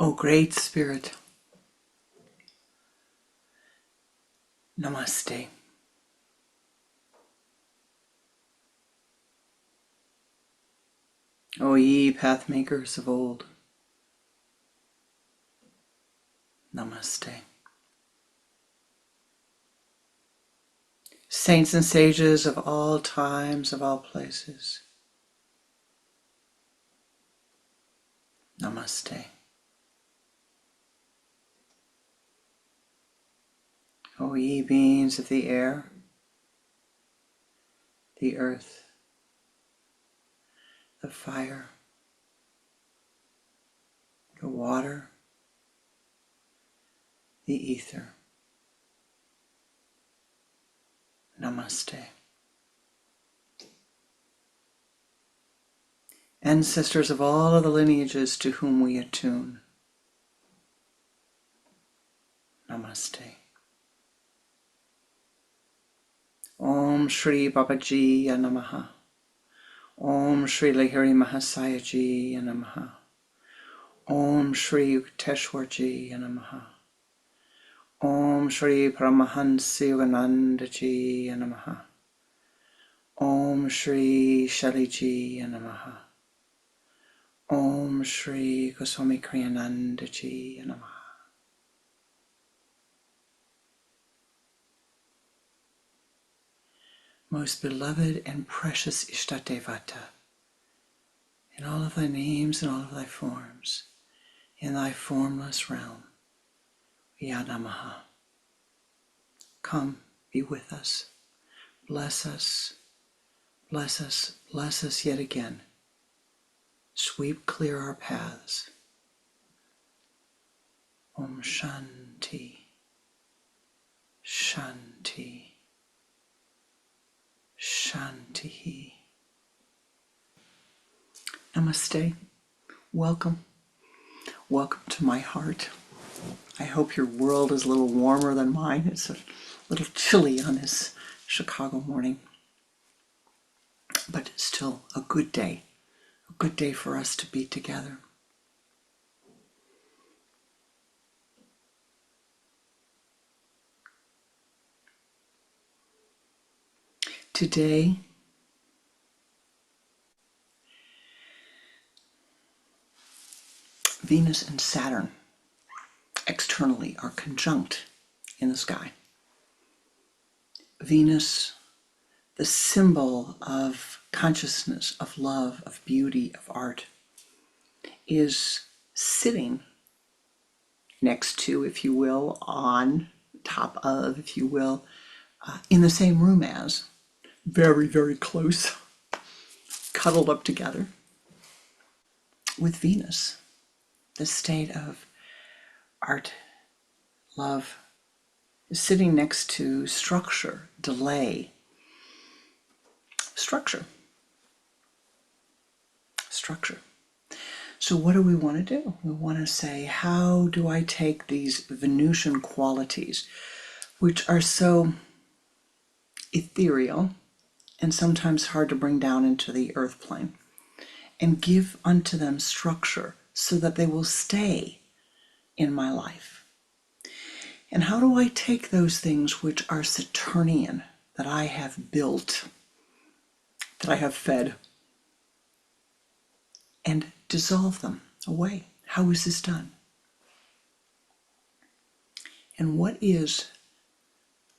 O Great Spirit, Namaste. O ye pathmakers of old, Namaste. Saints and sages of all times, of all places, Namaste. O ye beings of the air, the earth, the fire, the water, the ether, Namaste. Ancestors of all of the lineages to whom we attune, Namaste. Om Shri Babaji Namaha. Om Shri Lahiri Mahasayaji Namaha. Om Shri Yukteswarji Namaha. Om Shri Paramahansa Yoganandaji Namaha. Om Shri Shaliji Namaha. Om Shri Goswami Kriyanandaji Namaha. Most beloved and precious Ishtadevata, in all of thy names and all of thy forms, in thy formless realm, Yanamaha. Come, be with us, bless us, bless us, bless us yet again. Sweep clear our paths. Om Shanti, Shanti, Shanti. Namaste. Welcome. Welcome to my heart. I hope your world is a little warmer than mine. It's a little chilly on this Chicago morning, but still a good day for us to be together. Today, Venus and Saturn externally are conjunct in the sky. Venus, the symbol of consciousness, of love, of beauty, of art, is sitting next to, if you will, on top of, if you will, in the same room as, very, very close, cuddled up together with Venus, the state of art, love, is sitting next to structure, delay, structure. So what do we want to do? We want to say, how do I take these Venusian qualities, which are so ethereal and sometimes hard to bring down into the earth plane, and give unto them structure so that they will stay in my life? And how do I take those things which are Saturnian, that I have built, that I have fed, and dissolve them away? How is this done? And what is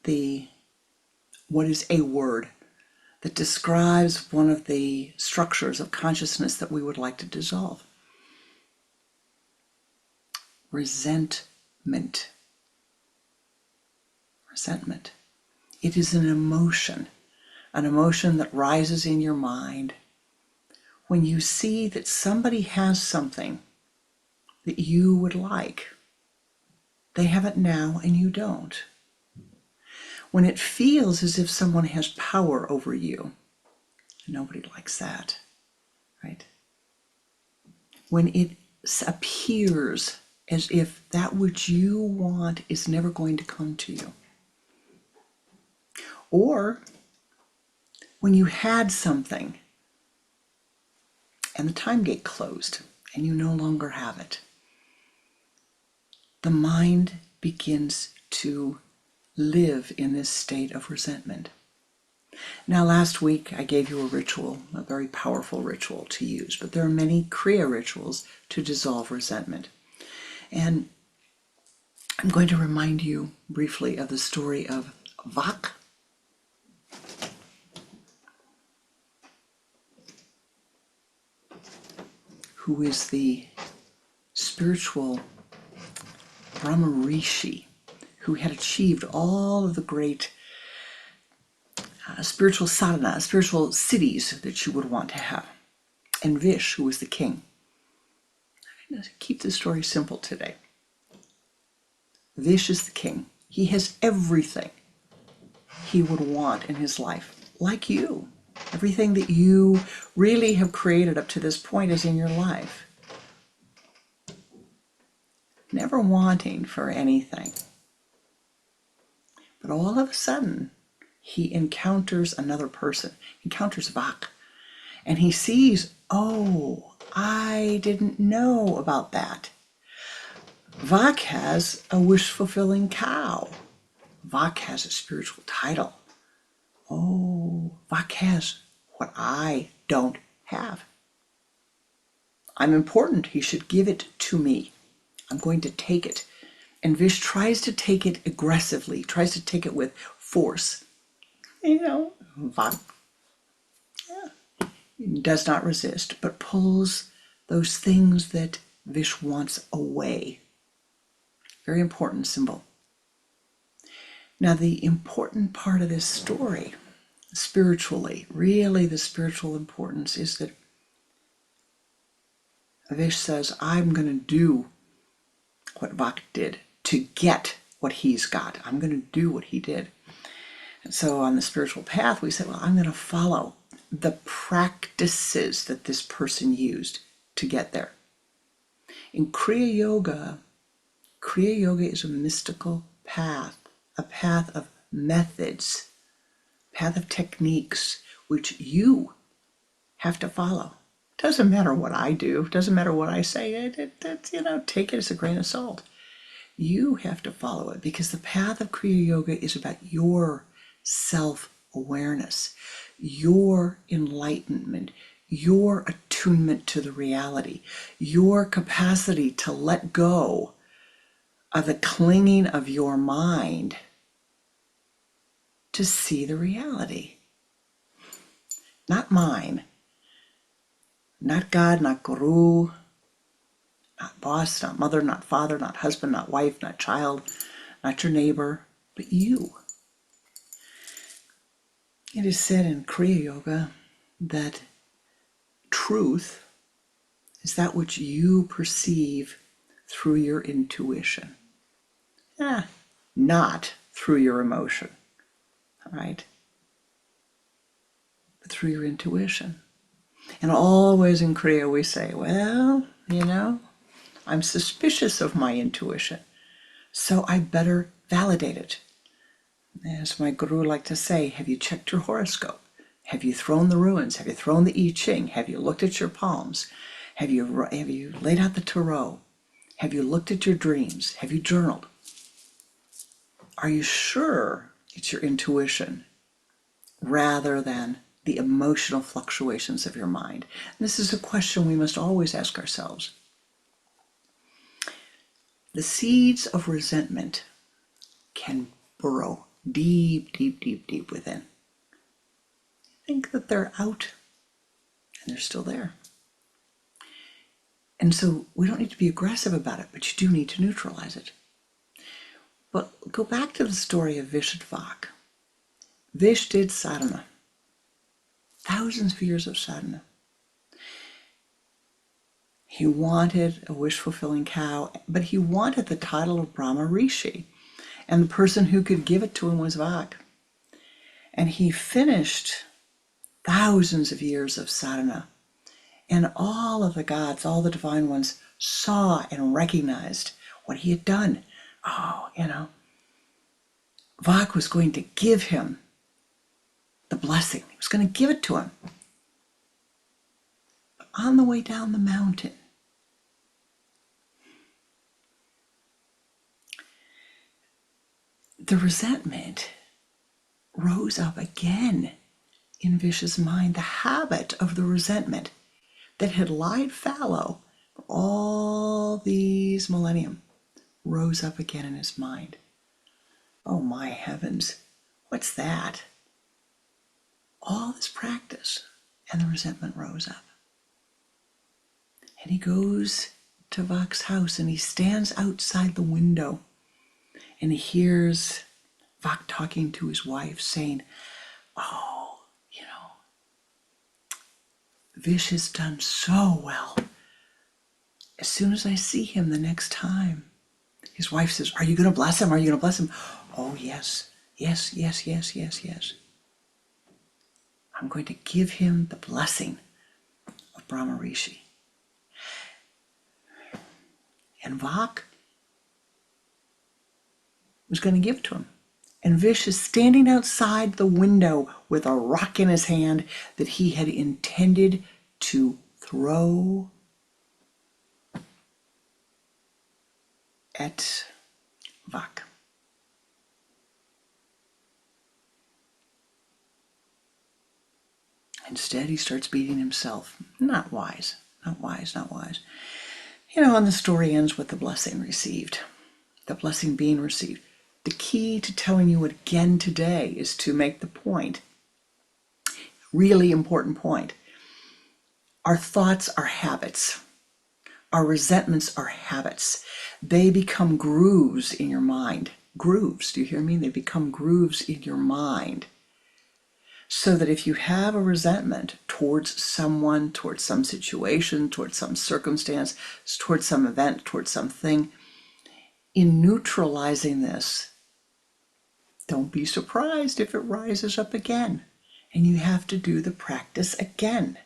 a word that describes one of the structures of consciousness that we would like to dissolve? Resentment. Resentment. It is an emotion that rises in your mind when you see that somebody has something that you would like. They have it now and you don't. When it feels as if someone has power over you, nobody likes that, right? When it appears as if that which you want is never going to come to you. Or when you had something and the time gate closed and you no longer have it. the mind begins to live in this state of resentment. Now, last week I gave you a ritual, a very powerful ritual to use, but there are many Kriya rituals to dissolve resentment. And I'm going to remind you briefly of the story of Vak, who is the spiritual Brahma Rishi, who had achieved all of the great spiritual sadhana, spiritual cities that you would want to have. And Vish, who was the king. I'm going to keep the story simple today. Vish is the king. He has everything he would want in his life, like you. Everything that you really have created up to this point is in your life. Never wanting for anything. But all of a sudden, he encounters another person, encounters Vak, and he sees, oh, I didn't know about that. Vak has a wish-fulfilling cow. Vak has a spiritual title. Oh, Vak has what I don't have. I'm important. He should give it to me. I'm going to take it. And Vish tries to take it aggressively, tries to take it with force. Vak does not resist, but pulls those things that Vish wants away. Very important symbol. Now, the important part of this story, spiritually, really the spiritual importance is that Vish says, I'm going to do what Vak did to get what he's got. I'm going to do what he did. And so on the spiritual path, we say, well, I'm going to follow the practices that this person used to get there. In Kriya Yoga is a mystical path, a path of methods, a path of techniques, which you have to follow. Doesn't matter what I do, doesn't matter what I say, take it as a grain of salt. You have to follow it because the path of Kriya Yoga is about your self-awareness, your enlightenment, your attunement to the reality, your capacity to let go of the clinging of your mind to see the reality. Not mine, not God, not guru, not boss, not mother, not father, not husband, not wife, not child, not your neighbor, but you. It is said in Kriya Yoga that truth is that which you perceive through your intuition, not through your emotion, right? But through your intuition. And always in Kriya we say, well, I'm suspicious of my intuition, so I better validate it. As my guru liked to say, have you checked your horoscope? Have you thrown the runes? Have you thrown the I Ching? Have you looked at your palms? Have you laid out the tarot? Have you looked at your dreams? Have you journaled? Are you sure it's your intuition rather than the emotional fluctuations of your mind? And this is a question we must always ask ourselves. The seeds of resentment can burrow deep, deep, deep, deep within. Think that they're out and they're still there. And so we don't need to be aggressive about it, but you do need to neutralize it. But go back to the story of Vish and Vak. Vish did sadhana, thousands of years of sadhana. He wanted a wish-fulfilling cow, but he wanted the title of Brahma Rishi. And the person who could give it to him was Vak. And he finished thousands of years of sadhana. And all of the gods, all the divine ones, saw and recognized what he had done. Vak was going to give him the blessing. He was going to give it to him. But on the way down the mountain, the resentment rose up again in Vish's mind. The habit of the resentment that had lied fallow for all these millennium rose up again in his mind. Oh my heavens, what's that? All this practice, and the resentment rose up. And he goes to Vak's house and he stands outside the window and he hears Vak talking to his wife saying, oh, Vish has done so well. As soon as I see him the next time, his wife says, are you going to bless him? Are you going to bless him? Oh, yes, yes, yes, yes, yes, yes. I'm going to give him the blessing of Brahma Rishi. And Vak was going to give it to him. And Vish is standing outside the window with a rock in his hand that he had intended to throw at Vak. Instead, he starts beating himself. Not wise, not wise, not wise. And the story ends with the blessing received, the blessing being received. The key to telling you it again today is to make the point, really important point. Our thoughts are habits. Our resentments are habits. They become grooves in your mind. Grooves, do you hear me? They become grooves in your mind. So that if you have a resentment towards someone, towards some situation, towards some circumstance, towards some event, towards something, in neutralizing this, don't be surprised if it rises up again and you have to do the practice again.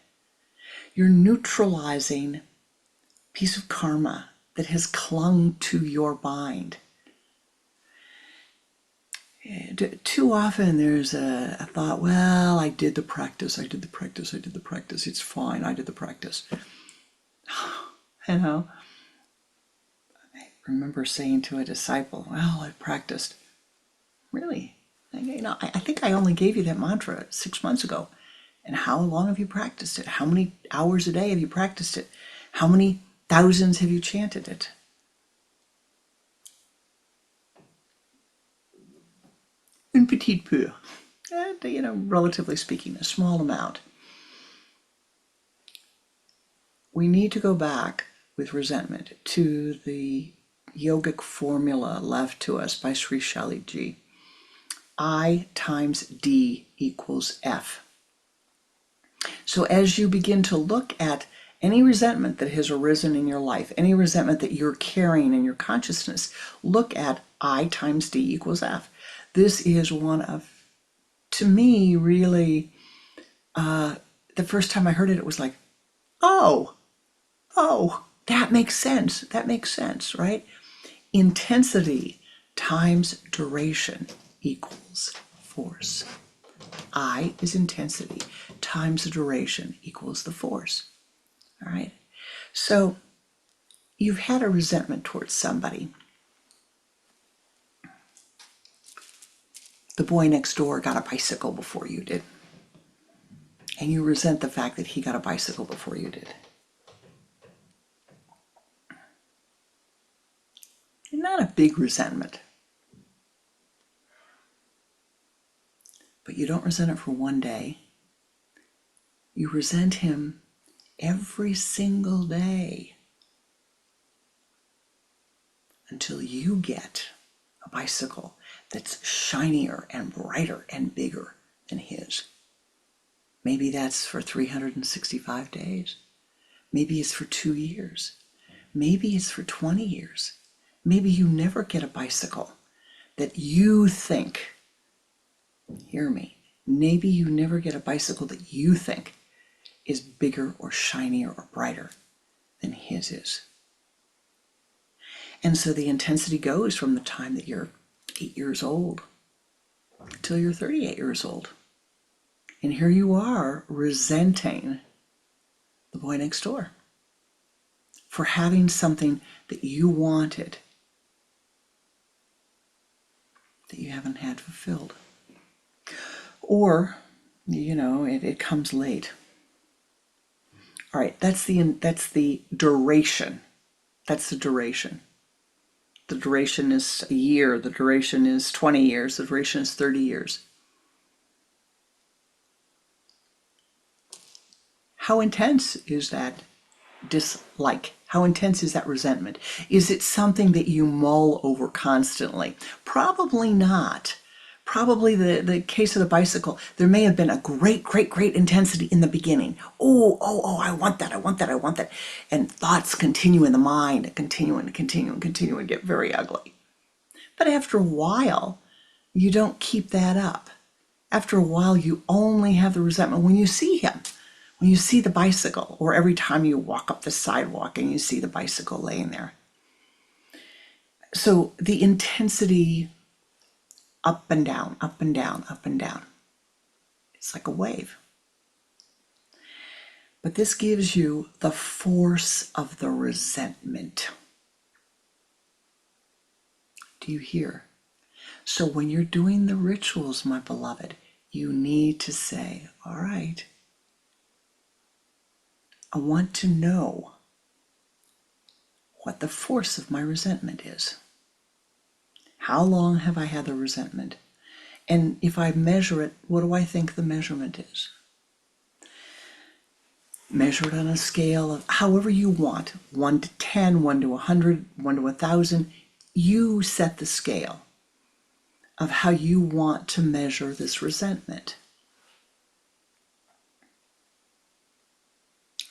You're neutralizing a piece of karma that has clung to your mind. Too often there's a thought, well, I did the practice, it's fine, I did the practice. I remember saying to a disciple, well, I practiced. Really? I think I only gave you that mantra 6 months ago. And how long have you practiced it? How many hours a day have you practiced it? How many thousands have you chanted it? Un petit peu. Relatively speaking, a small amount. We need to go back with resentment to the yogic formula left to us by Sri Shaliji. I times D equals F. So as you begin to look at any resentment that has arisen in your life, any resentment that you're carrying in your consciousness, look at I times D equals F. This is one of, to me, really, the first time I heard it, it was like, oh, that makes sense. That makes sense, right? Intensity times duration equals force. I is intensity times the duration equals the force. All right. So you've had a resentment towards somebody. The boy next door got a bicycle before you did. And you resent the fact that he got a bicycle before you did. Not a big resentment. But you don't resent it for one day. You resent him every single day until you get a bicycle that's shinier and brighter and bigger than his. Maybe that's for 365 days. Maybe it's for 2 years. Maybe it's for 20 years. Maybe you never get a bicycle that you think, hear me, maybe you never get a bicycle that you think is bigger or shinier or brighter than his is. And so the intensity goes from the time that you're 8 years old till you're 38 years old. And here you are resenting the boy next door for having something that you wanted that you haven't had fulfilled. Or, it comes late. All right, that's the duration. That's the duration. The duration is a year, the duration is 20 years, the duration is 30 years. How intense is that dislike? How intense is that resentment? Is it something that you mull over constantly? Probably not. Probably the case of the bicycle, there may have been a great intensity in the beginning. Oh, I want that, I want that, I want that. And thoughts continue in the mind, and continue and get very ugly. But after a while, you don't keep that up. After a while, you only have the resentment when you see him. When you see the bicycle, or every time you walk up the sidewalk and you see the bicycle laying there. So the intensity up and down, up and down, up and down. It's like a wave. But this gives you the force of the resentment. Do you hear? So when you're doing the rituals, my beloved, you need to say, all right, I want to know what the force of my resentment is. How long have I had the resentment? And if I measure it, what do I think the measurement is? Measure it on a scale of however you want, 1 to 10, 1 to 100, 1 to 1,000. You set the scale of how you want to measure this resentment.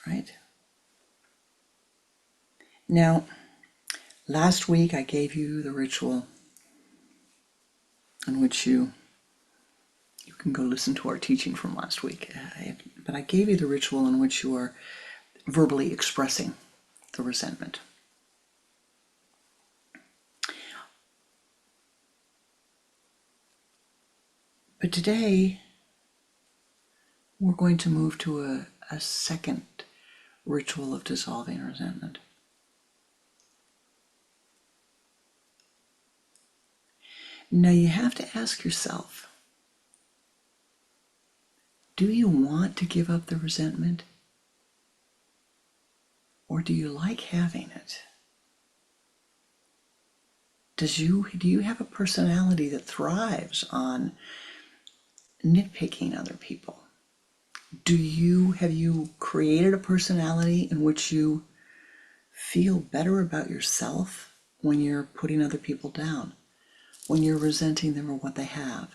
Right? Now, last week I gave you the ritual in which you can go listen to our teaching from last week. But I gave you the ritual in which you are verbally expressing the resentment. But today, we're going to move to a second ritual of dissolving resentment. Now you have to ask yourself, do you want to give up the resentment? Or do you like having it? Do you have a personality that thrives on nitpicking other people? Have you created a personality in which you feel better about yourself when you're putting other people down, when you're resenting them or what they have?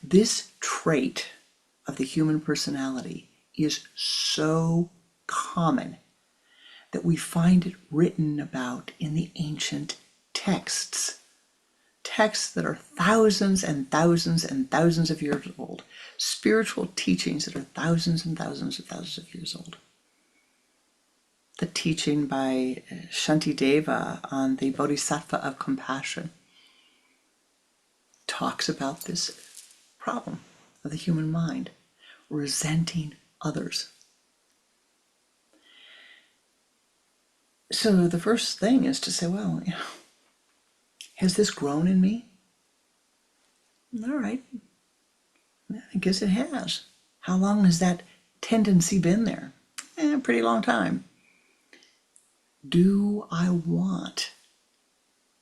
This trait of the human personality is so common that we find it written about in the ancient texts that are thousands and thousands and thousands of years old, spiritual teachings that are thousands and thousands and thousands of years old. The teaching by Shantideva on the Bodhisattva of compassion talks about this problem of the human mind, resenting others. So the first thing is to say, well, has this grown in me? All right. I guess it has. How long has that tendency been there? A pretty long time. Do I want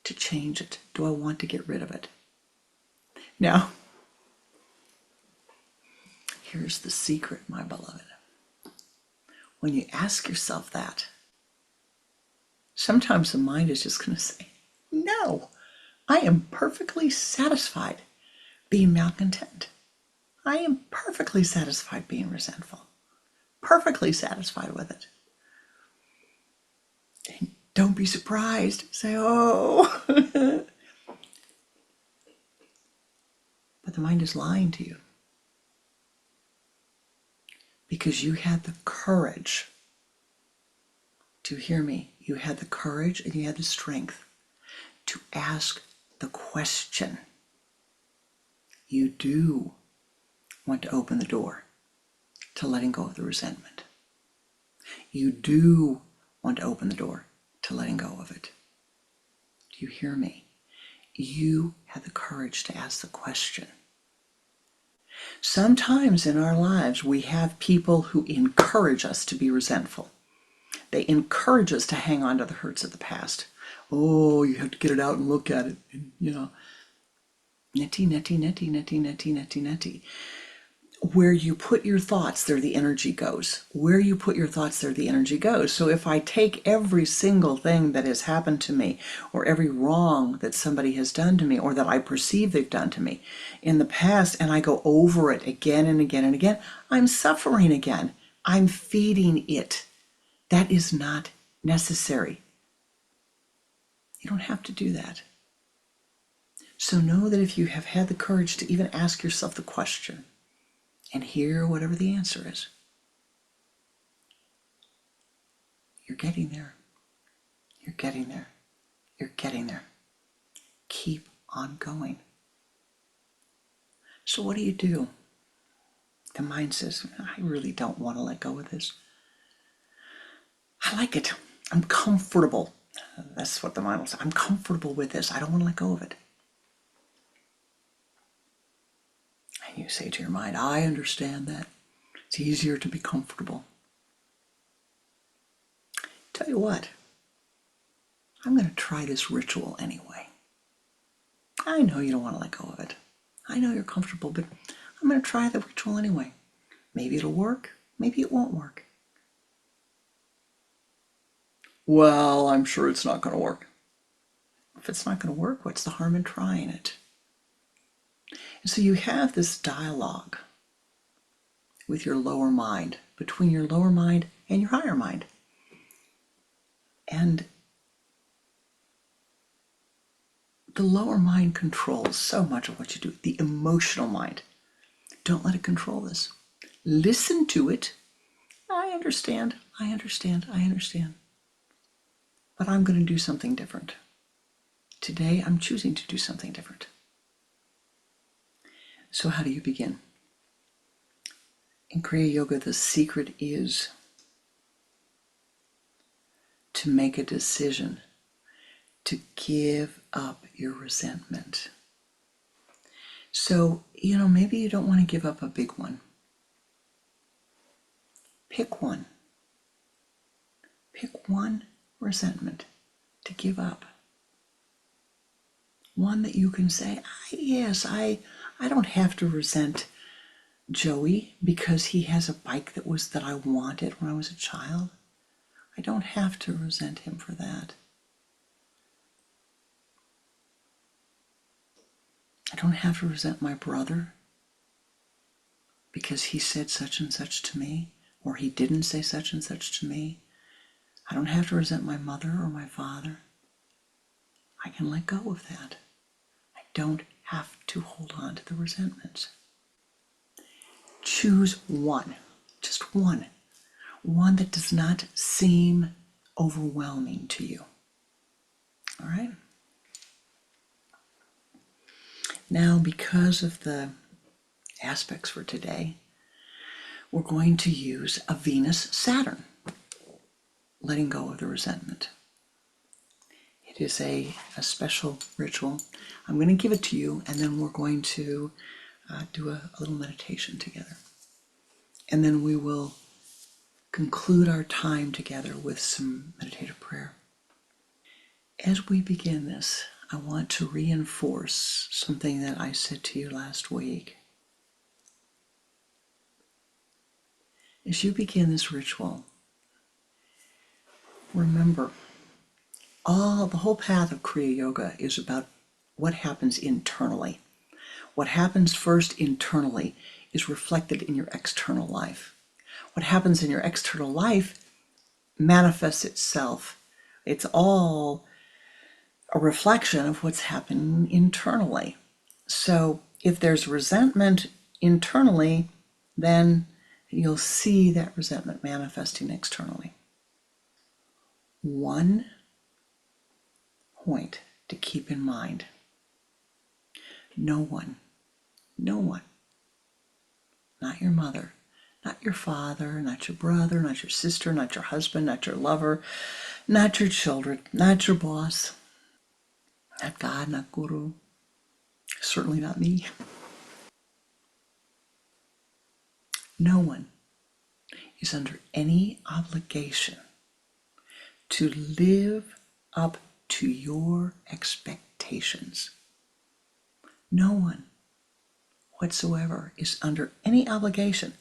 to change it? Do I want to get rid of it? Now, here's the secret, my beloved. When you ask yourself that, sometimes the mind is just going to say, no, I am perfectly satisfied being malcontent. I am perfectly satisfied being resentful. Perfectly satisfied with it. And don't be surprised. Say, oh. But the mind is lying to you. Because you had the courage to hear me. You had the courage and you had the strength to ask the question. You do want to open the door to letting go of the resentment. You do want to open the door to letting go of it. Do you hear me? you had the courage to ask the question. Sometimes in our lives, we have people who encourage us to be resentful. They encourage us to hang on to the hurts of the past. Oh, you have to get it out and look at it. And, netty, netty, netty, netty, netty, netty, netty. Where you put your thoughts, there the energy goes. Where you put your thoughts, there the energy goes. So if I take every single thing that has happened to me, or every wrong that somebody has done to me, or that I perceive they've done to me in the past, and I go over it again and again and again, I'm suffering again. I'm feeding it. That is not necessary. You don't have to do that. So know that if you have had the courage to even ask yourself the question, and hear whatever the answer is, you're getting there. You're getting there. You're getting there. Keep on going. So what do? The mind says, I really don't want to let go of this. I like it. I'm comfortable. That's what the mind will say. I'm comfortable with this. I don't want to let go of it. And you say to your mind, I understand that. It's easier to be comfortable. Tell you what, I'm going to try this ritual anyway. I know you don't want to let go of it. I know you're comfortable, but I'm going to try the ritual anyway. Maybe it'll work. Maybe it won't work. Well, I'm sure it's not going to work. If it's not going to work, what's the harm in trying it? And so you have this dialogue with your lower mind, between your lower mind and your higher mind. And the lower mind controls so much of what you do. The emotional mind. Don't let it control this. Listen to it. I understand. But I'm going to do something different. Today, I'm choosing to do something different. So how do you begin? In Kriya Yoga, the secret is to make a decision to give up your resentment. So, maybe you don't want to give up a big one. Pick one. Pick one resentment to give up. One that you can say, I don't have to resent Joey because he has a bike that I wanted when I was a child. I don't have to resent him for that. I don't have to resent my brother because he said such and such to me, or he didn't say such and such to me. I don't have to resent my mother or my father. I can let go of that. I don't have to hold on to the resentments. Choose one, just one that does not seem overwhelming to you. All right? Now, because of the aspects for today, we're going to use a Venus-Saturn, letting go of the resentment. It is a special ritual. I'm going to give it to you, and then we're going to do a little meditation together. And then we will conclude our time together with some meditative prayer. As we begin this, I want to reinforce something that I said to you last week. As you begin this ritual, remember, the whole path of Kriya Yoga is about what happens internally. What happens first internally is reflected in your external life. What happens in your external life manifests itself. It's all a reflection of what's happening internally. So if there's resentment internally, then you'll see that resentment manifesting externally. One point to keep in mind. No one, not your mother, not your father, not your brother, not your sister, not your husband, not your lover, not your children, not your boss, Not God, not Guru, certainly not me. No one is under any obligation to live up to your expectations. No one whatsoever is under any obligation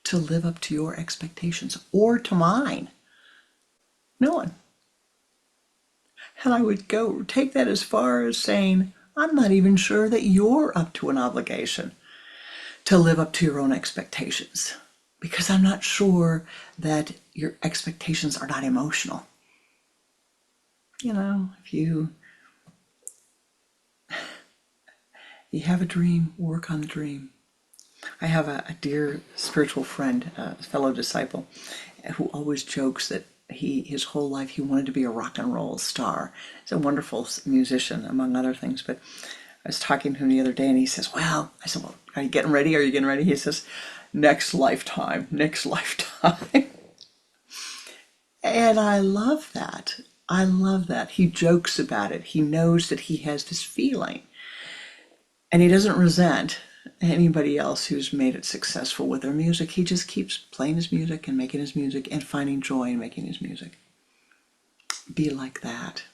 to live up to your expectations or to mine. No one. And I would go take that as far as saying, I'm not even sure that you're up to an obligation to live up to your own expectations, because I'm not sure that your expectations are not emotional. You know, if you have a dream, work on the dream. I have a dear spiritual friend, a fellow disciple, who always jokes that his whole life he wanted to be a rock and roll star. He's a wonderful musician, among other things. But I was talking to him the other day, and he says, "Well," I said, "Well, are you getting ready? Are you getting ready?" He says, "Next lifetime, next lifetime." And I love that. I love that. He jokes about it. He knows that he has this feeling, and he doesn't resent anybody else who's made it successful with their music. He just keeps playing his music and making his music and finding joy in making his music. Be like that.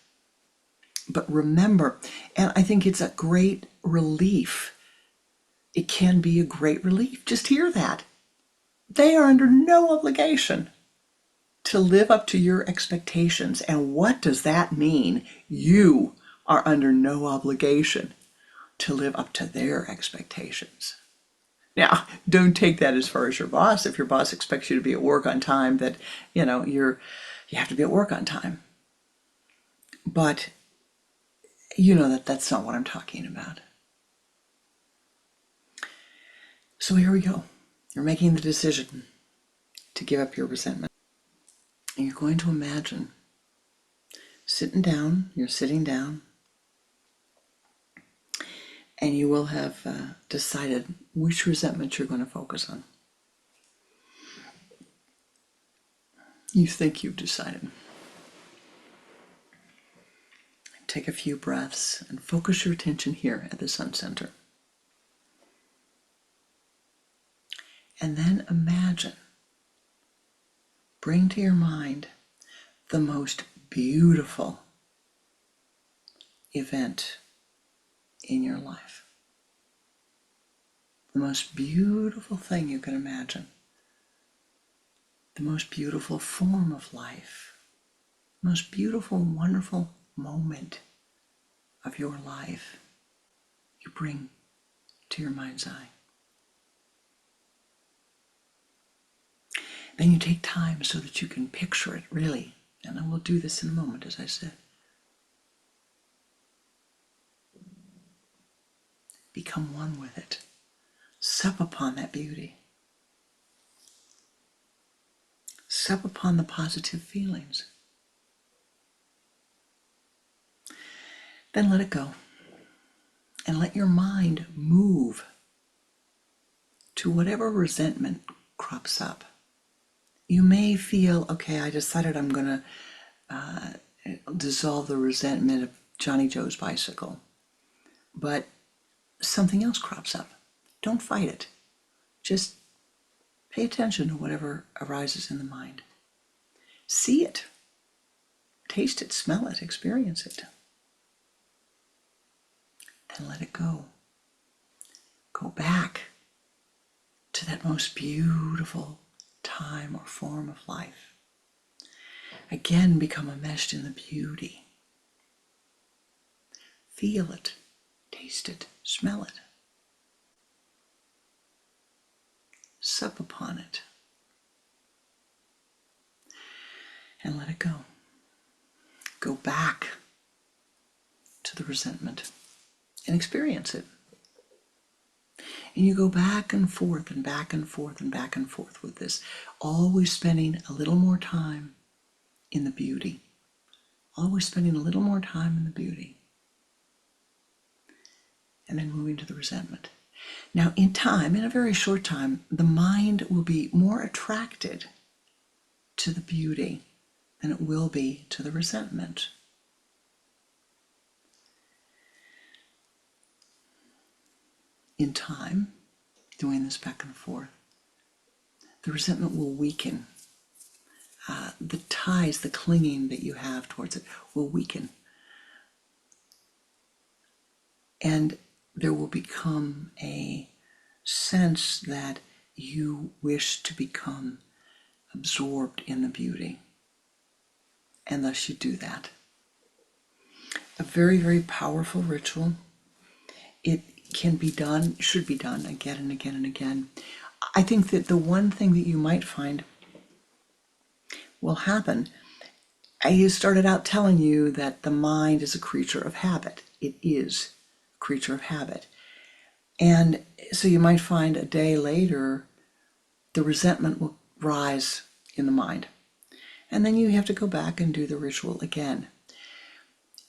But remember, and I think it's a great relief. It can be a great relief. Just hear that. They are under no obligation to live up to your expectations. And what does that mean? You are under no obligation to live up to their expectations. Now, don't take that as far as your boss. If your boss expects you to be at work on time, that, you have to be at work on time. But you know that that's not what I'm talking about. So here we go. You're making the decision to give up your resentment. And you're going to imagine you're sitting down, and you will have decided which resentment you're going to focus on. You think you've decided. Take a few breaths and focus your attention here at the Sun Center. And then imagine, bring to your mind the most beautiful event in your life. The most beautiful thing you can imagine. The most beautiful form of life. The most beautiful, wonderful moment of your life you bring to your mind's eye. Then you take time so that you can picture it really. And I will do this in a moment, as I said. Become one with it. Sup upon that beauty. Sup upon the positive feelings. Then let it go. And let your mind move to whatever resentment crops up. You may feel, okay, I decided I'm going to dissolve the resentment of Johnny Joe's bicycle. But something else crops up. Don't fight it. Just pay attention to whatever arises in the mind. See it. Taste it, smell it, experience it. Then let it go. Go back to that most beautiful time or form of life. Again, become enmeshed in the beauty. Feel it, taste it, smell it. Sup upon it. And let it go. Go back to the resentment and experience it. And you go back and forth and back and forth and back and forth with this, always spending a little more time in the beauty. Always spending a little more time in the beauty. And then moving to the resentment. Now, in time, in a very short time, the mind will be more attracted to the beauty than it will be to the resentment. in time, doing this back and forth, the resentment will weaken. The ties, the clinging that you have towards it will weaken. And there will become a sense that you wish to become absorbed in the beauty. And thus you do that. A very, very powerful ritual. It can be done, should be done again and again and again. I think that the one thing that you might find will happen, I started out telling you that the mind is a creature of habit. It is a creature of habit. And so you might find a day later, the resentment will rise in the mind. And then you have to go back and do the ritual again.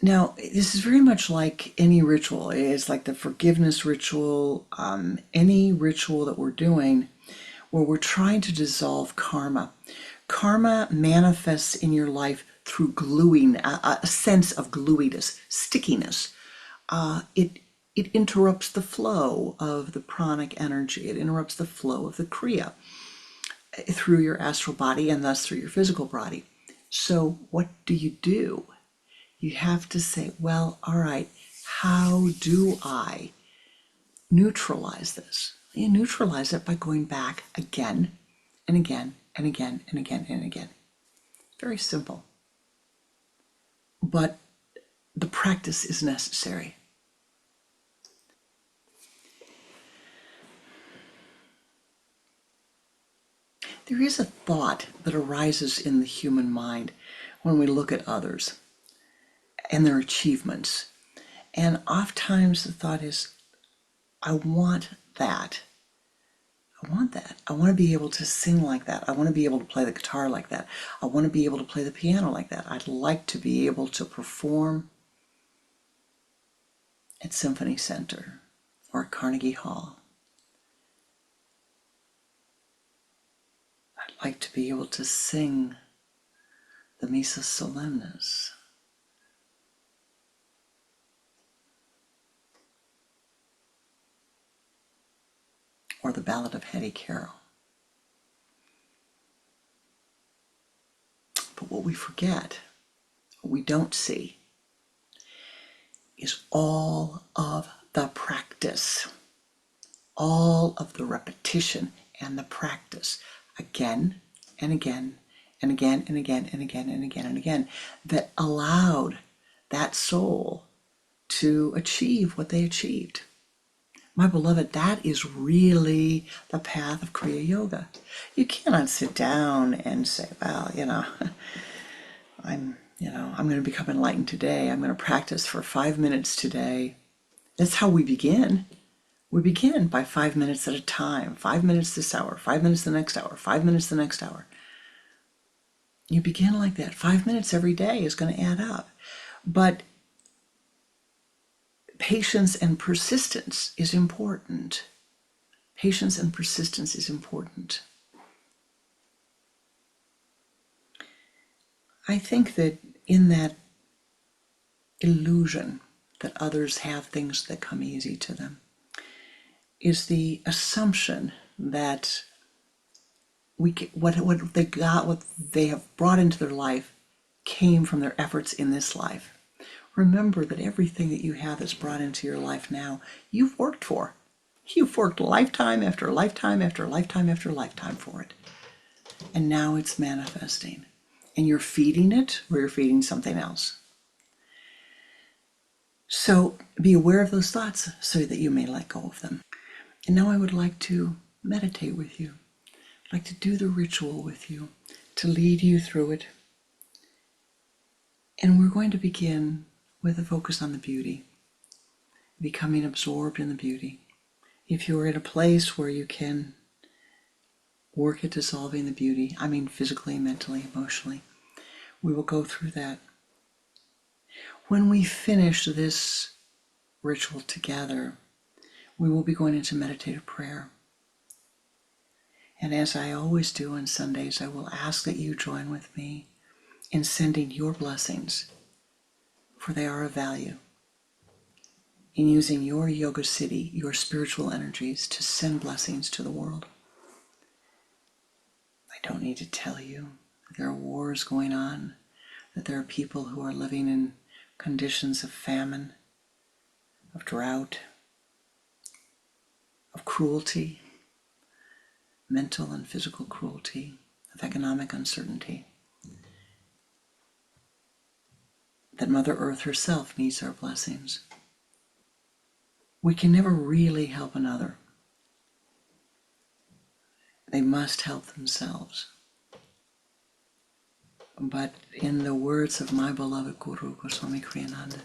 Now, this is very much like any ritual. It's like the forgiveness ritual, any ritual that we're doing where we're trying to dissolve karma. Karma manifests in your life through gluing, a sense of gluiness, stickiness. It interrupts the flow of the pranic energy. It interrupts the flow of the kriya through your astral body and thus through your physical body. So what do? You have to say, well, all right, how do I neutralize this? You neutralize it by going back again and again and again and again and again. Very simple. But the practice is necessary. There is a thought that arises in the human mind when we look at others and their achievements. And oftentimes the thought is, I want that. I want that. I want to be able to sing like that. I want to be able to play the guitar like that. I want to be able to play the piano like that. I'd like to be able to perform at Symphony Center or at Carnegie Hall. I'd like to be able to sing the Missa Solemnis. Or the Ballad of Hetty Carroll. But what we forget, what we don't see, is all of the practice, all of the repetition and the practice, again and again and again and again and again and again and again, that allowed that soul to achieve what they achieved. My beloved, that is really the path of Kriya Yoga. You cannot sit down and say, well, I'm going to become enlightened today. I'm going to practice for 5 minutes today. That's how we begin. We begin by 5 minutes at a time. 5 minutes this hour, 5 minutes the next hour, 5 minutes the next hour. You begin like that. 5 minutes every day is going to add up. But patience and persistence is important. Patience and persistence is important. I think that in that illusion that others have things that come easy to them is the assumption that what they have brought into their life came from their efforts in this life. Remember that everything that you have that's brought into your life now, you've worked for. You've worked lifetime after lifetime after lifetime after lifetime for it. And now it's manifesting. And you're feeding it or you're feeding something else. So be aware of those thoughts so that you may let go of them. And now I would like to meditate with you. I'd like to do the ritual with you, to lead you through it. And we're going to begin with a focus on the beauty, becoming absorbed in the beauty. If you're in a place where you can work at dissolving the beauty, I mean physically, mentally, emotionally, we will go through that. When we finish this ritual together, we will be going into meditative prayer. And as I always do on Sundays, I will ask that you join with me in sending your blessings, for they are of value. in using your yoga city, your spiritual energies to send blessings to the world. I don't need to tell you that there are wars going on, that there are people who are living in conditions of famine, of drought, of cruelty, mental and physical cruelty, of economic uncertainty. That Mother Earth herself needs our blessings. We can never really help another. They must help themselves. But in the words of my beloved Guru Goswami Kriyananda,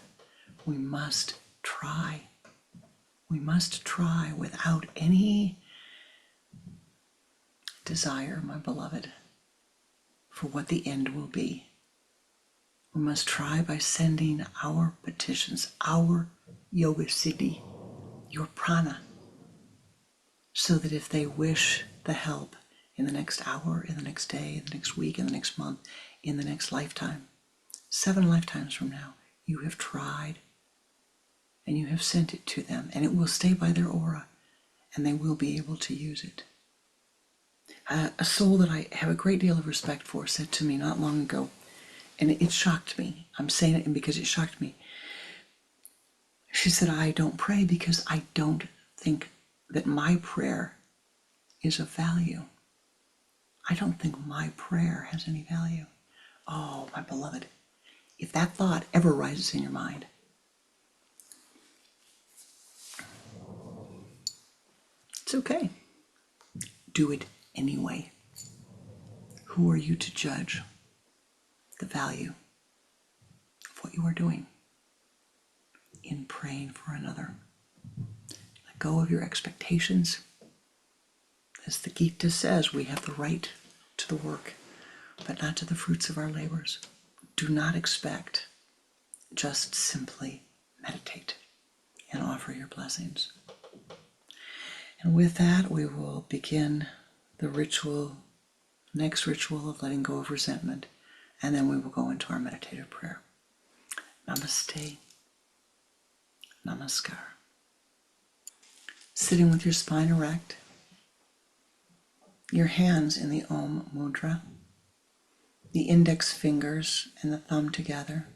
we must try. We must try without any desire, my beloved, for what the end will be. We must try by sending our petitions, our yoga siddhi, your prana, so that if they wish the help in the next hour, in the next day, in the next week, in the next month, in the next lifetime, 7 lifetimes from now, you have tried and you have sent it to them, and it will stay by their aura, and they will be able to use it. A soul that I have a great deal of respect for said to me not long ago, and it shocked me. I'm saying it because it shocked me. She said, I don't pray because I don't think that my prayer is of value. I don't think my prayer has any value. Oh, my beloved, if that thought ever rises in your mind, it's okay. Do it anyway. Who are you to judge the value of what you are doing in praying for another? Let go of your expectations. As the Gita says, we have the right to the work, but not to the fruits of our labors. Do not expect, just simply meditate and offer your blessings. And with that, we will begin the ritual, next ritual of letting go of resentment, and then we will go into our meditative prayer. Namaste. Namaskar. Sitting with your spine erect, your hands in the Om Mudra, the index fingers and the thumb together.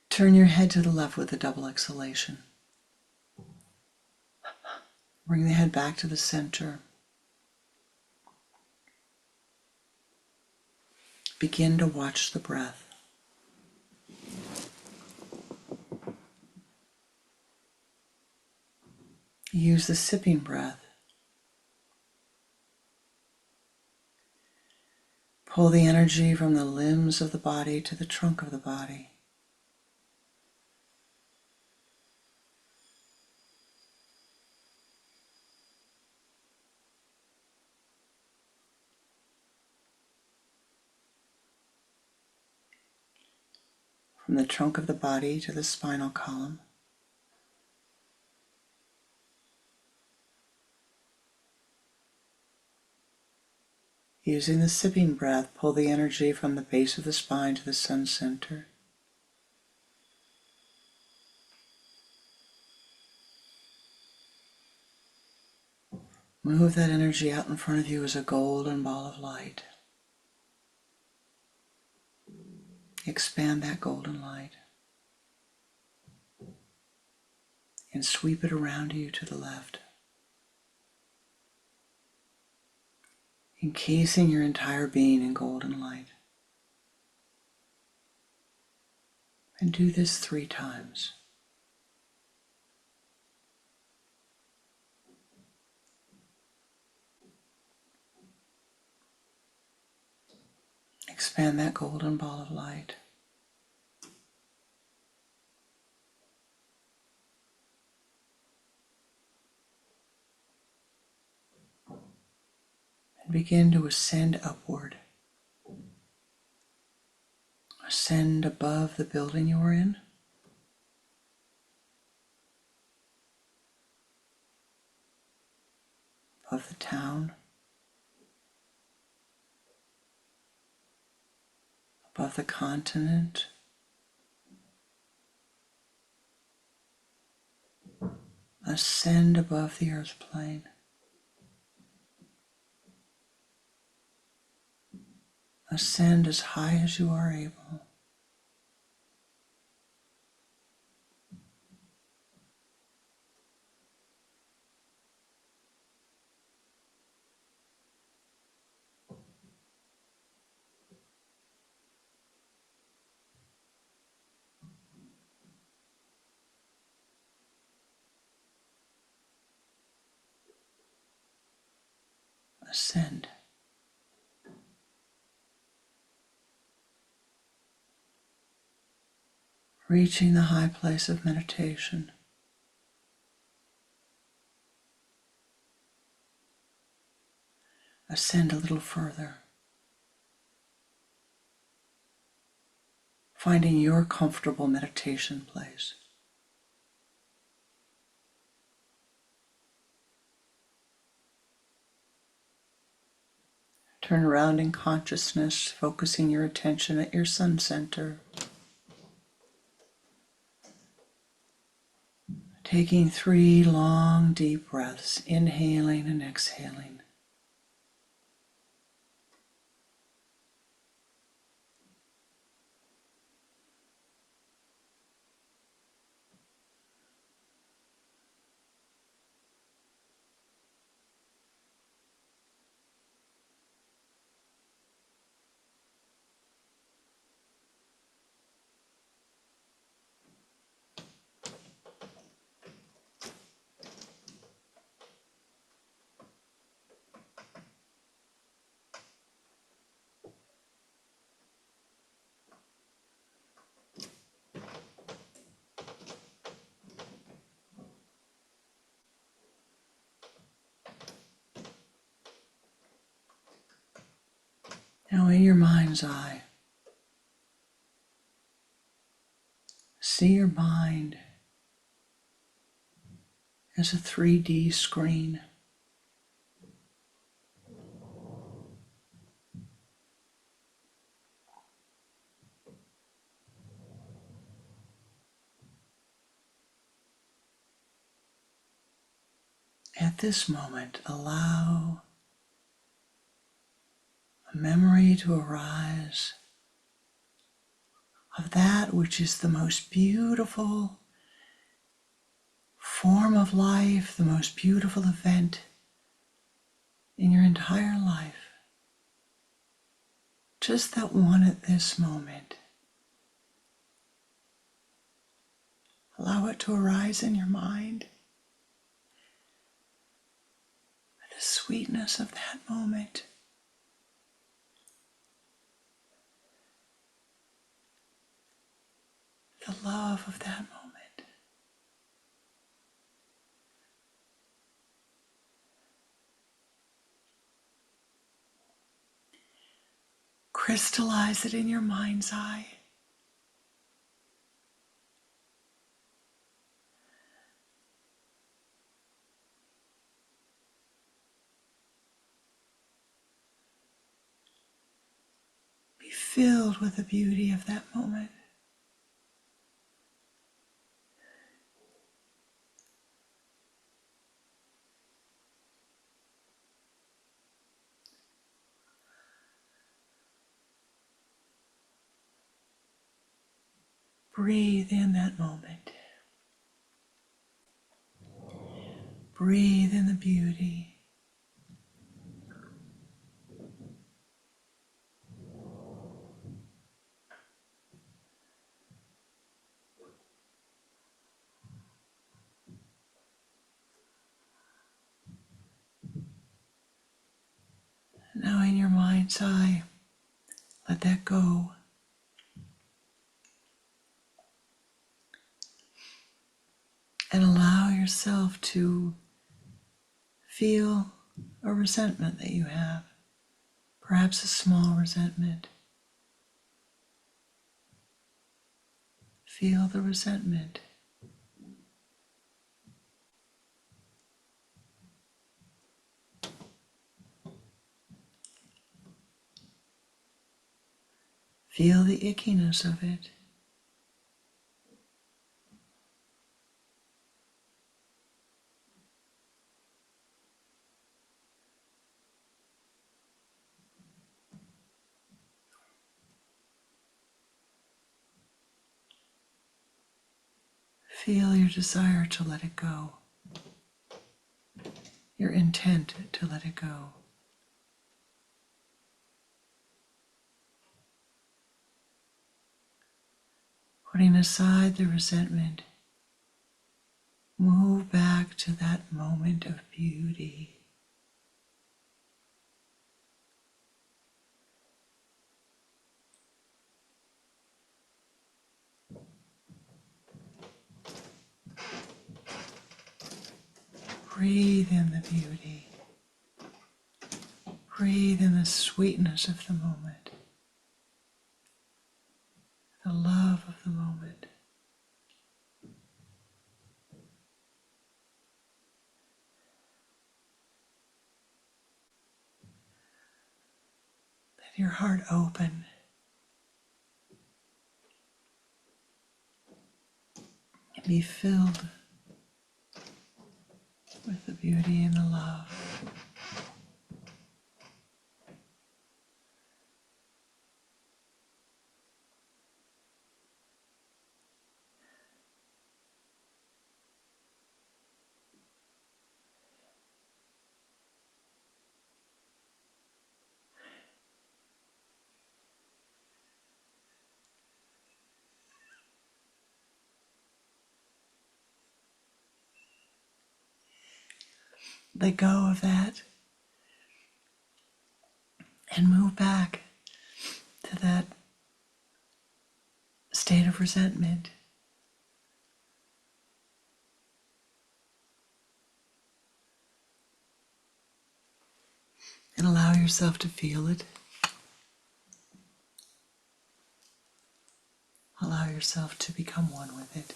Turn your head to the left with a double exhalation. Bring the head back to the center. Begin to watch the breath. Use the sipping breath. Pull the energy from the limbs of the body to the trunk of the body. From the trunk of the body to the spinal column. Using the sipping breath, pull the energy from the base of the spine to the sun center. Move that energy out in front of you as a golden ball of light. Expand that golden light and sweep it around you to the left, encasing your entire being in golden light. And do this 3 times. Expand that golden ball of light. And begin to ascend upward. Ascend above the building you are in. Above the town. Above the continent. Ascend above the earth plane. Ascend as high as you are able. Ascend. Reaching the high place of meditation. Ascend a little further. Finding your comfortable meditation place. Turn around in consciousness, focusing your attention at your sun center. Taking 3 long, deep breaths, inhaling and exhaling. Now in your mind's eye, see your mind as a 3D screen. At this moment, allow a memory to arise of that which is the most beautiful form of life, the most beautiful event in your entire life. Just that one at this moment. Allow it to arise in your mind. The sweetness of that moment. The love of that moment. Crystallize it in your mind's eye. Be filled with the beauty of that moment. Breathe in that moment. Breathe in the beauty. Now in your mind's eye, let that go. And allow yourself to feel a resentment that you have, perhaps a small resentment. Feel the resentment. Feel the ickiness of it. Feel your desire to let it go, your intent to let it go. Putting aside the resentment, move back to that moment of beauty. Breathe in the beauty. Breathe in the sweetness of the moment, the love of the moment. Let your heart open and be filled with the beauty and the love. Let go of that and move back to that state of resentment. And allow yourself to feel it. Allow yourself to become one with it.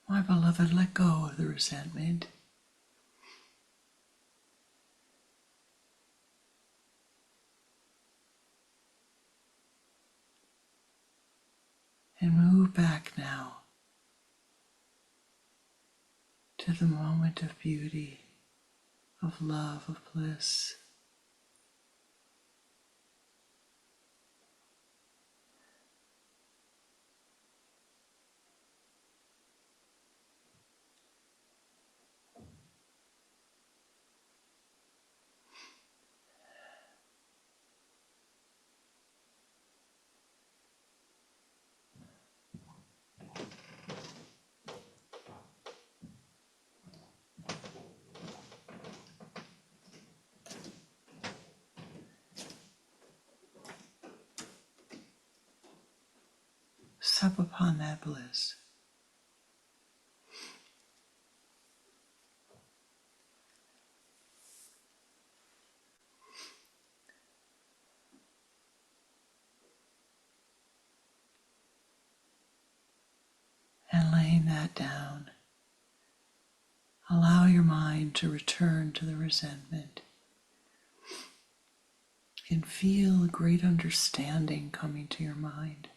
My beloved, let go of the resentment. And move back now to the moment of beauty, of love, of bliss. Sup upon that bliss. And laying that down, allow your mind to return to the resentment and feel a great understanding coming to your mind.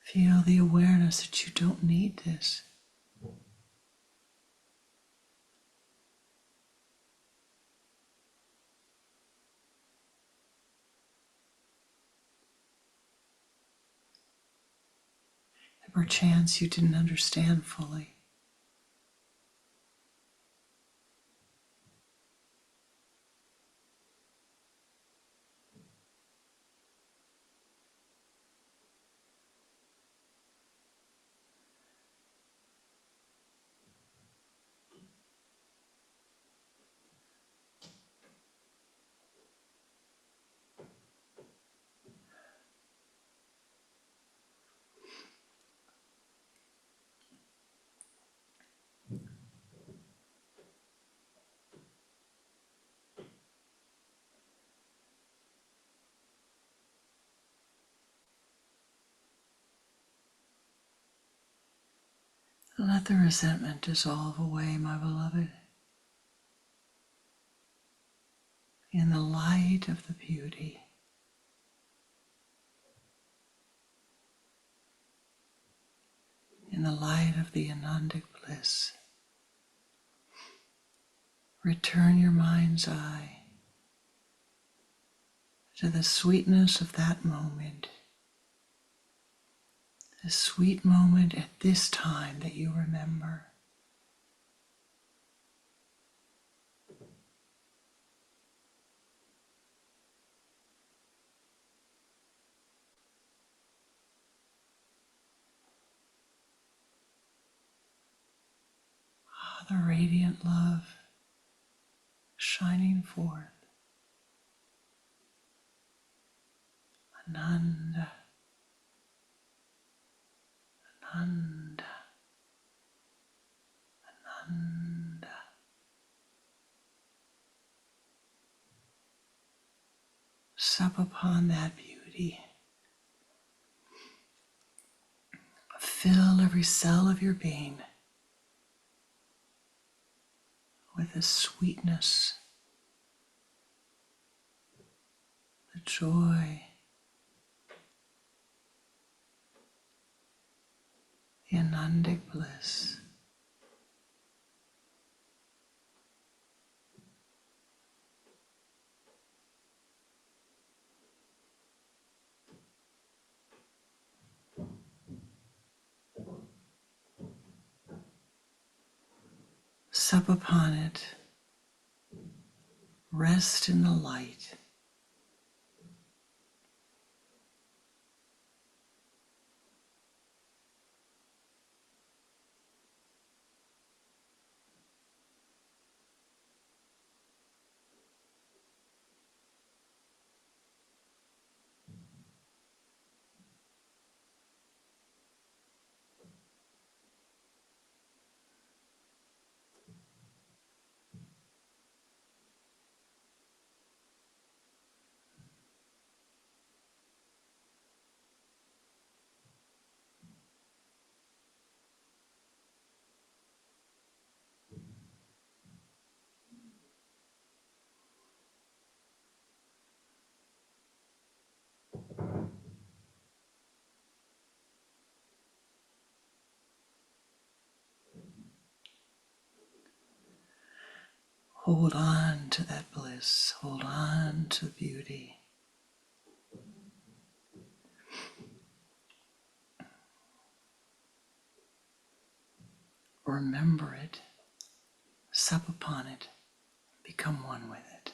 Feel the awareness that you don't need this. That perchance you didn't understand fully. Let the resentment dissolve away, my beloved, in the light of the beauty. In the light of the Anandic bliss. Return your mind's eye to the sweetness of that moment, the sweet moment at this time that you remember. The radiant love shining forth. Ananda, Ananda, Ananda. Sup upon that beauty. Fill every cell of your being with the sweetness, the joy, the Anandic bliss. Sup upon it. Rest in the light. Hold on to that bliss. Hold on to beauty. Remember it. Sup upon it. Become one with it.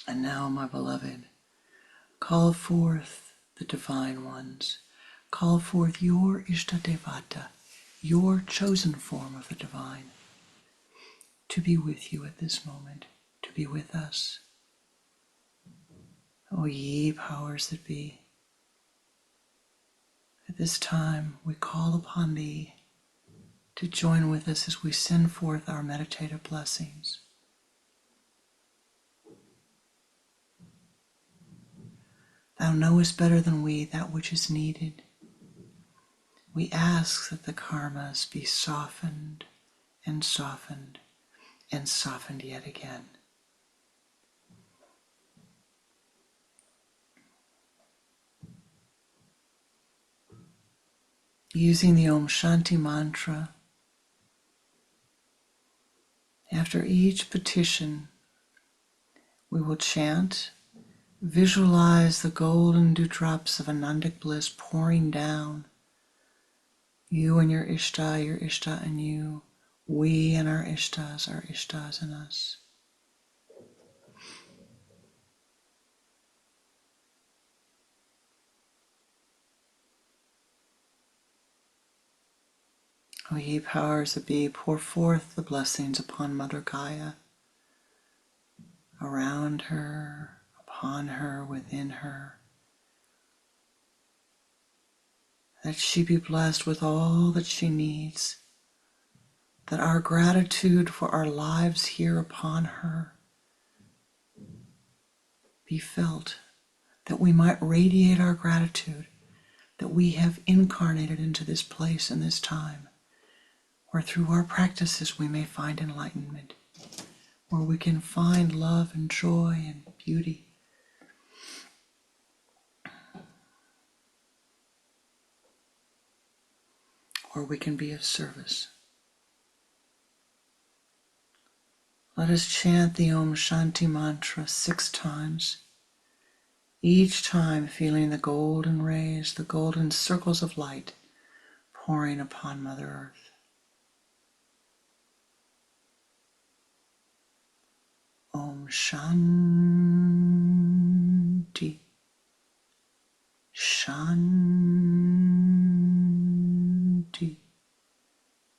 And now, my beloved, call forth the divine ones. Call forth your Ishtadevata, your chosen form of the divine, to be with you at this moment, to be with us. O ye powers that be, at this time we call upon thee to join with us as we send forth our meditative blessings. Thou knowest better than we that which is needed. We ask that the karmas be softened and softened and softened yet again. Using the Om Shanti mantra, after each petition, we will chant, visualize the golden dewdrops of Anandic bliss pouring down. You and your Ishta and you, we and our Ishtas and us. O ye powers that be, pour forth the blessings upon Mother Gaia, around her, upon her, within her, that she be blessed with all that she needs, that our gratitude for our lives here upon her be felt, that we might radiate our gratitude that we have incarnated into this place and this time, where through our practices we may find enlightenment, where we can find love and joy and beauty. Where we can be of service. Let us chant the Om Shanti mantra 6 times, each time feeling the golden rays, the golden circles of light pouring upon Mother Earth. Om Shanti, Shanti,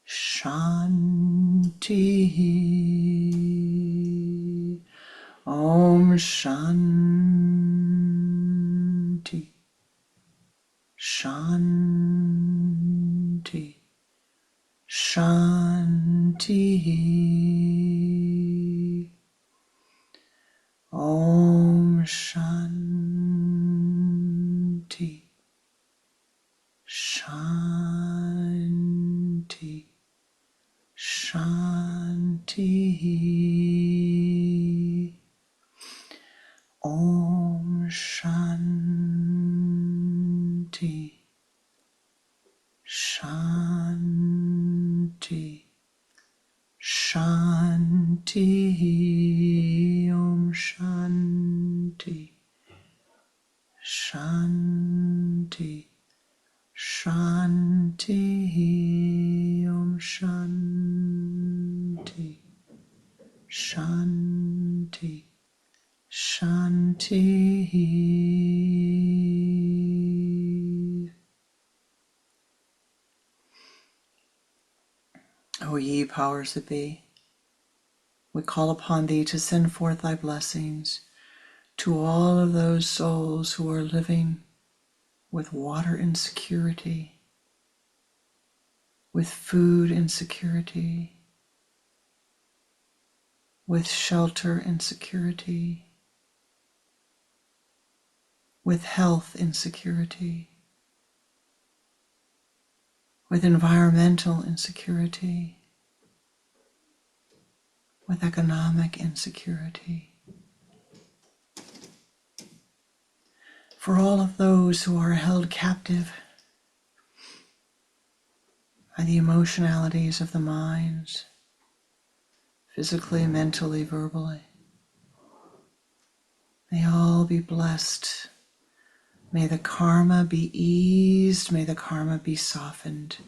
Shanti. Om Shanti, Shanti, Shanti. Om Shanti, Shanti, Shanti. Om Shanti, Shanti, Shanti. Om Shanti, Shanti, Shanti. Om Shanti, Shanti, Shanti. O ye powers that be, we call upon thee to send forth thy blessings to all of those souls who are living with water insecurity, with food insecurity, with shelter insecurity, with health insecurity, with environmental insecurity, with economic insecurity. For all of those who are held captive by the emotionalities of the minds, physically, mentally, verbally, may all be blessed. May the karma be eased. May the karma be softened.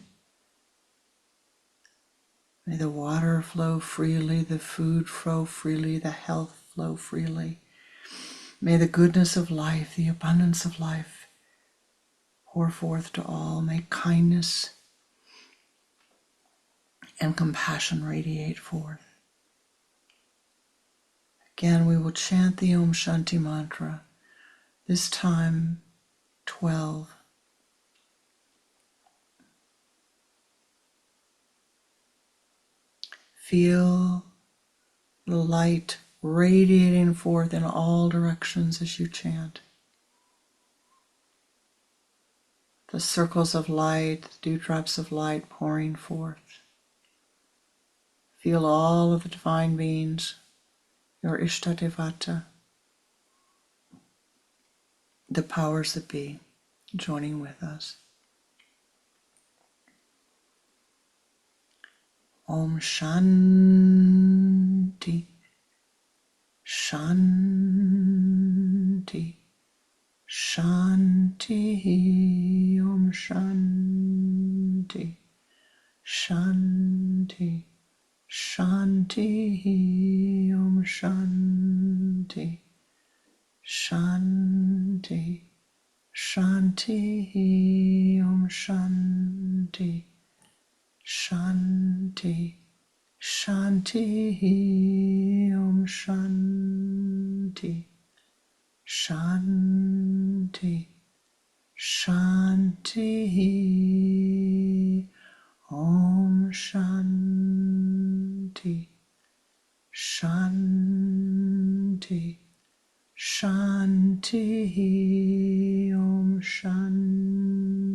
May the water flow freely, the food flow freely, the health flow freely. May the goodness of life, the abundance of life pour forth to all. May kindness and compassion radiate forth. Again, we will chant the Om Shanti mantra, this time 12. Feel the light radiating forth in all directions as you chant. The circles of light, the dewdrops of light pouring forth. Feel all of the divine beings, your Ishtadevata, the powers that be, joining with us. Om Shanti, Shanti, Shanti. Om Shanti, Shanti, Shanti. Om Shanti, Shanti, Shanti. Om Shanti, Shanti, Shanti. Om Shanti, Shanti, Shanti. Om Shanti, Shanti, Shanti. Om Shanti.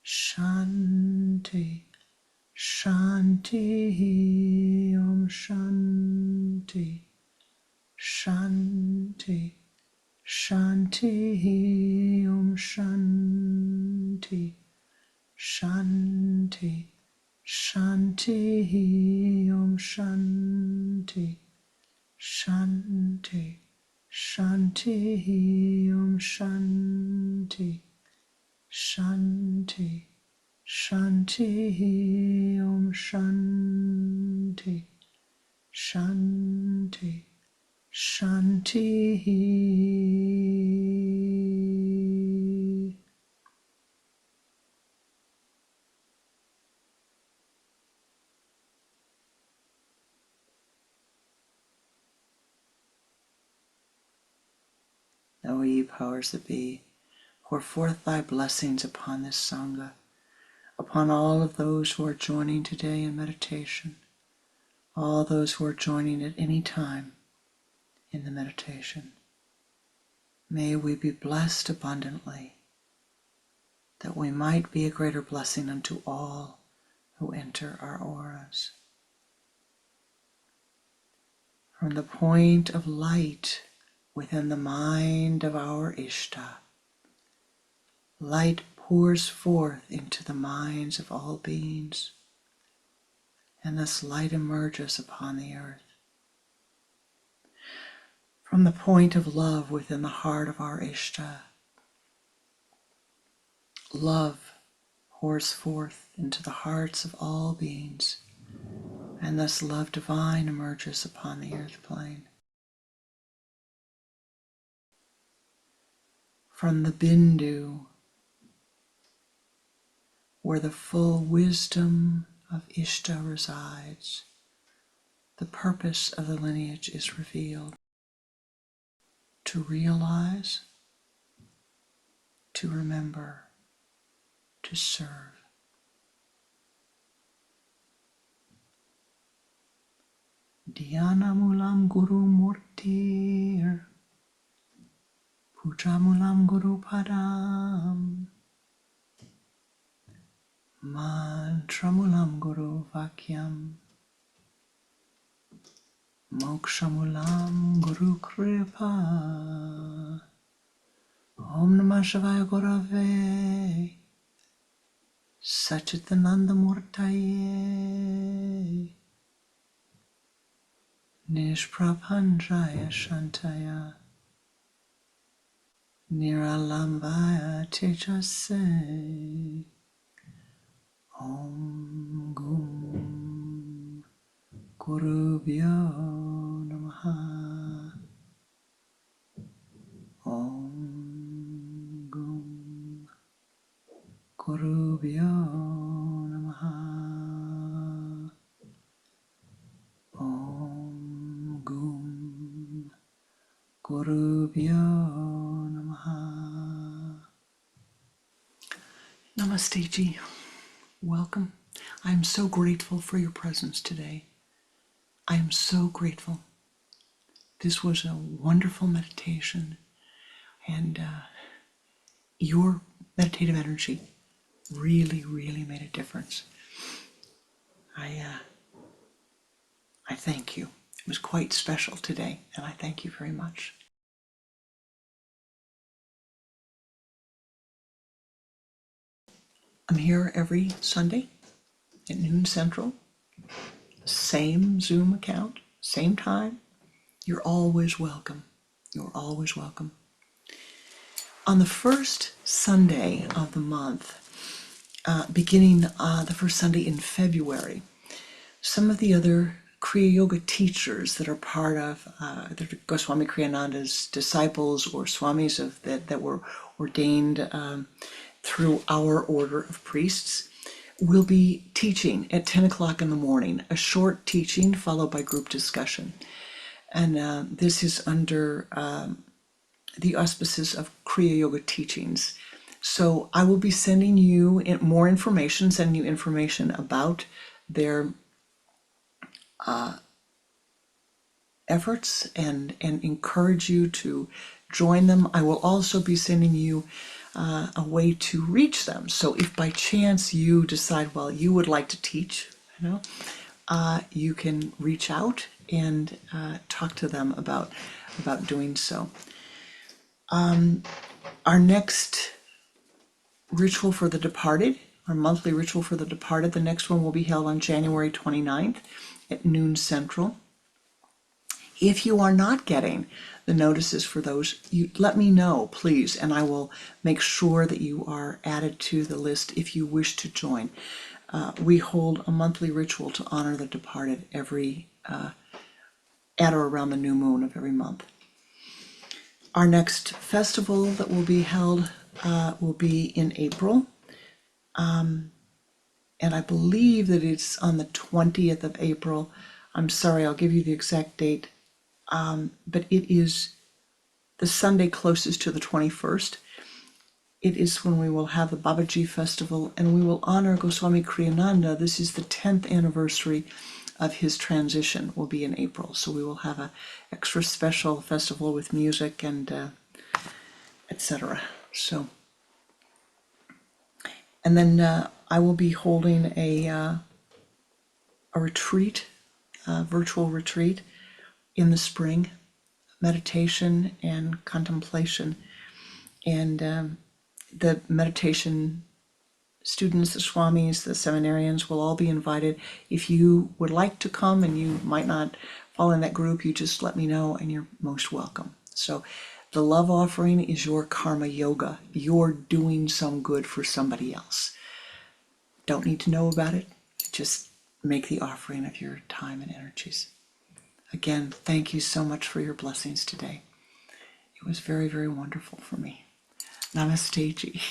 Shanti, Shanti, Om Shanti, Shanti, Shanti, Om Shanti, Shanti, Shanti, Om Shanti, Shanti, Shanti, Om Shanti, Shanti, Shanti, Om Shanti, Shanti, Shanti. O ye powers that be, pour forth thy blessings upon this Sangha, upon all of those who are joining today in meditation, all those who are joining at any time in the meditation. May we be blessed abundantly, that we might be a greater blessing unto all who enter our auras. From the point of light within the mind of our Ishta, light pours forth into the minds of all beings, and this light emerges upon the earth. From the point of love within the heart of our Ishta, love pours forth into the hearts of all beings, and thus love divine emerges upon the earth plane. From the Bindu, where the full wisdom of Ishta resides, the purpose of the lineage is revealed. To realize, to remember, to serve. Dhyanamulam Guru Murtir, Pujamulam Guru Padam, Mantramulam Guru Vakyam, Mokshamulam Guru Kripa. Om Namah Shivaya Gurave Satchitananda Murtaye Nishprabhanjaya Shantaya Niralambaya Tejase. Om Gum Gurubhyo Namaha. Om Gum Gurubhyo Namaha. Om Gum Gurubhyo Namaha. Namaste Ji. Welcome. I am so grateful for your presence today. I am so grateful. This was a wonderful meditation, and your meditative energy really, really made a difference. I thank you. It was quite special today, and I thank you very much. I'm here every Sunday at noon Central. Same Zoom account, same time. You're always welcome. You're always welcome. On the first Sunday of the month, beginning the first Sunday in February, some of the other Kriya Yoga teachers that are part of Goswami Kriyananda's disciples or swamis that were ordained through our order of priests will be teaching at 10 o'clock in the morning, a short teaching followed by group discussion. And this is under the auspices of Kriya Yoga Teachings. So I will be sending you more information, sending you information about their efforts and encourage you to join them. I will also be sending you a way to reach them. So if by chance you decide, well, you would like to teach, you can reach out and talk to them about doing so. Our next ritual for the departed, our monthly ritual for the departed, the next one will be held on January 29th at noon Central. If you are not getting the notices for those, you let me know, please, and I will make sure that you are added to the list if you wish to join. We hold a monthly ritual to honor the departed every at or around the new moon of every month. Our next festival that will be held will be in April, and I believe that it's on the 20th of April. I'm sorry, I'll give you the exact date, but it is the Sunday closest to the 21st. It is when we will have the Babaji Festival, and we will honor Goswami Kriyananda. This is the 10th anniversary of his transition, will be in April. So we will have an extra special festival with music and etc. So, and then I will be holding a retreat, a virtual retreat in the spring, meditation and contemplation. And the meditation students, the swamis, the seminarians will all be invited. If you would like to come and you might not fall in that group, you just let me know and you're most welcome. So the love offering is your karma yoga. You're doing some good for somebody else. Don't need to know about it. Just make the offering of your time and energies. Again, thank you so much for your blessings today. It was very, very wonderful for me. Namaste ji.